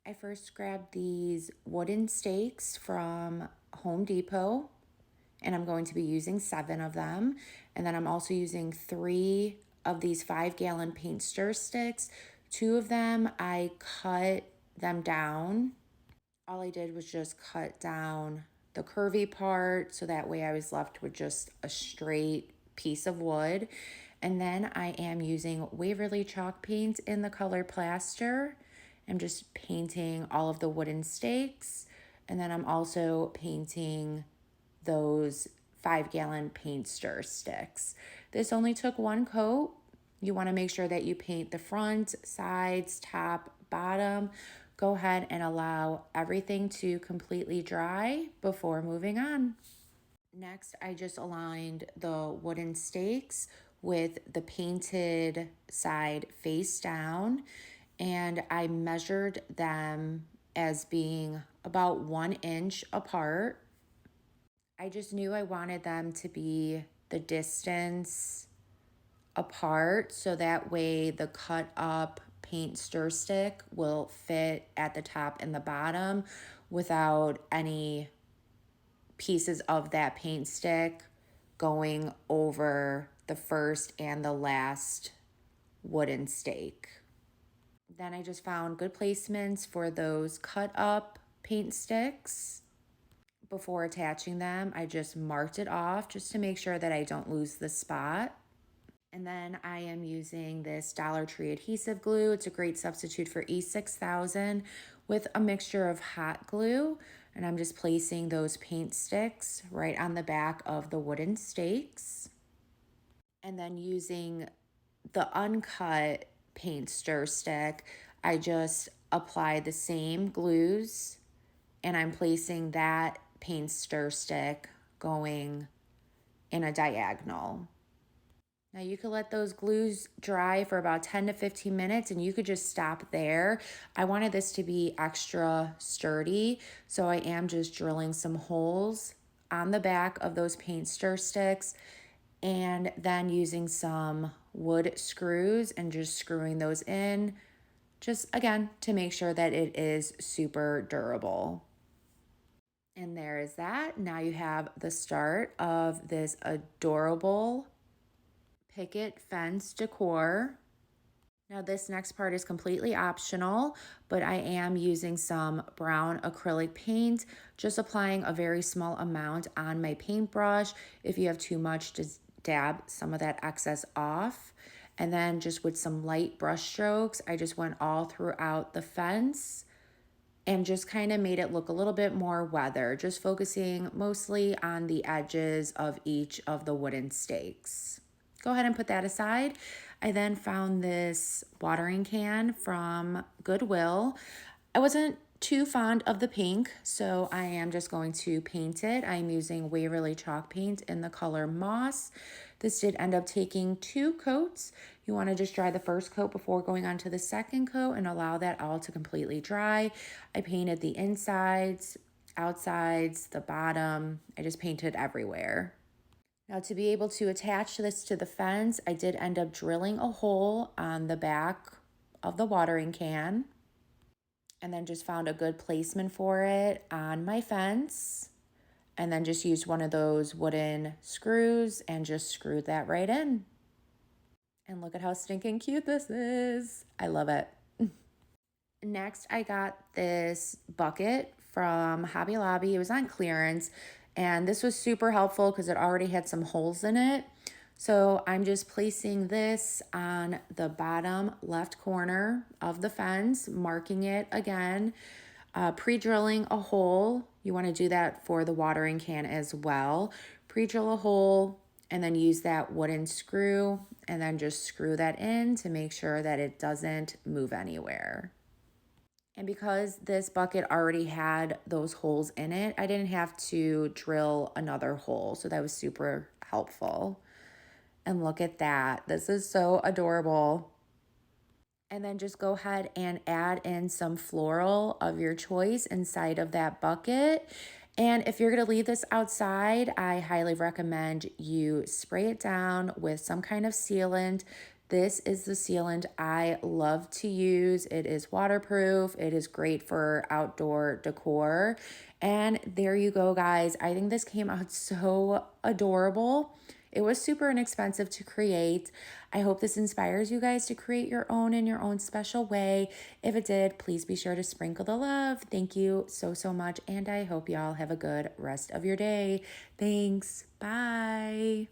I first grabbed these wooden stakes from Home Depot, and I'm going to be using 7 of them. And then I'm also using 3 of these 5-gallon paint stir sticks. 2 of them, I cut them down. All I did was just cut down the curvy part so that way I was left with just a straight piece of wood. And then I am using Waverly chalk paint in the color plaster. I'm just painting all of the wooden stakes. And then I'm also painting those 5-gallon paint stir sticks. This only took 1 coat. You want to make sure that you paint the front, sides, top, bottom. Go ahead and allow everything to completely dry before moving on. Next, I just aligned the wooden stakes with the painted side face down, and I measured them as being about 1 inch apart. I just knew I wanted them to be the distance apart so that way the cut up paint stir stick will fit at the top and the bottom without any pieces of that paint stick going over the first and the last wooden stake. Then I just found good placements for those cut up paint sticks. Before attaching them, I just marked it off just to make sure that I don't lose the spot. And then I am using this Dollar Tree adhesive glue. It's a great substitute for E6000 with a mixture of hot glue. And I'm just placing those paint sticks right on the back of the wooden stakes. And then using the uncut paint stir stick, I just apply the same glues and I'm placing that paint stir stick going in a diagonal. Now you could let those glues dry for about 10 to 15 minutes and you could just stop there. I wanted this to be extra sturdy, so I am just drilling some holes on the back of those paint stir sticks and then using some wood screws and just screwing those in, just again to make sure that it is super durable. And there is that. Now you have the start of this adorable picket fence decor. Now this next part is completely optional, but I am using some brown acrylic paint, just applying a very small amount on my paintbrush. If you have too much, just dab some of that excess off. And then just with some light brush strokes, I just went all throughout the fence and just kind of made it look a little bit more weathered, just focusing mostly on the edges of each of the wooden stakes. Go ahead and put that aside. I then found this watering can from Goodwill. I wasn't too fond of the pink, so I am just going to paint it. I'm using Waverly chalk paint in the color Moss. This did end up taking 2 coats. You want to just dry the first coat before going on to the second coat and allow that all to completely dry. I painted the insides, outsides, the bottom. I just painted everywhere. Now to be able to attach this to the fence, I did end up drilling a hole on the back of the watering can and then just found a good placement for it on my fence and then just used one of those wooden screws and just screwed that right in. And look at how stinking cute this is. I love it. Next, I got this bucket from Hobby Lobby. It was on clearance, and this was super helpful because it already had some holes in it. So I'm just placing this on the bottom left corner of the fence, marking it again, pre-drilling a hole. You want to do that for the watering can as well. Pre-drill a hole and then use that wooden screw and then just screw that in to make sure that it doesn't move anywhere. And because this bucket already had those holes in it, I didn't have to drill another hole. So that was super helpful. And look at that. This is so adorable. And then just go ahead and add in some floral of your choice inside of that bucket. And if you're going to leave this outside, I highly recommend you spray it down with some kind of sealant This is the sealant I love to use. It is waterproof. It is great for outdoor decor. And there you go, guys. I think this came out so adorable. It was super inexpensive to create. I hope this inspires you guys to create your own in your own special way. If it did, please be sure to sprinkle the love. Thank you so, so much. And I hope y'all have a good rest of your day. Thanks. Bye.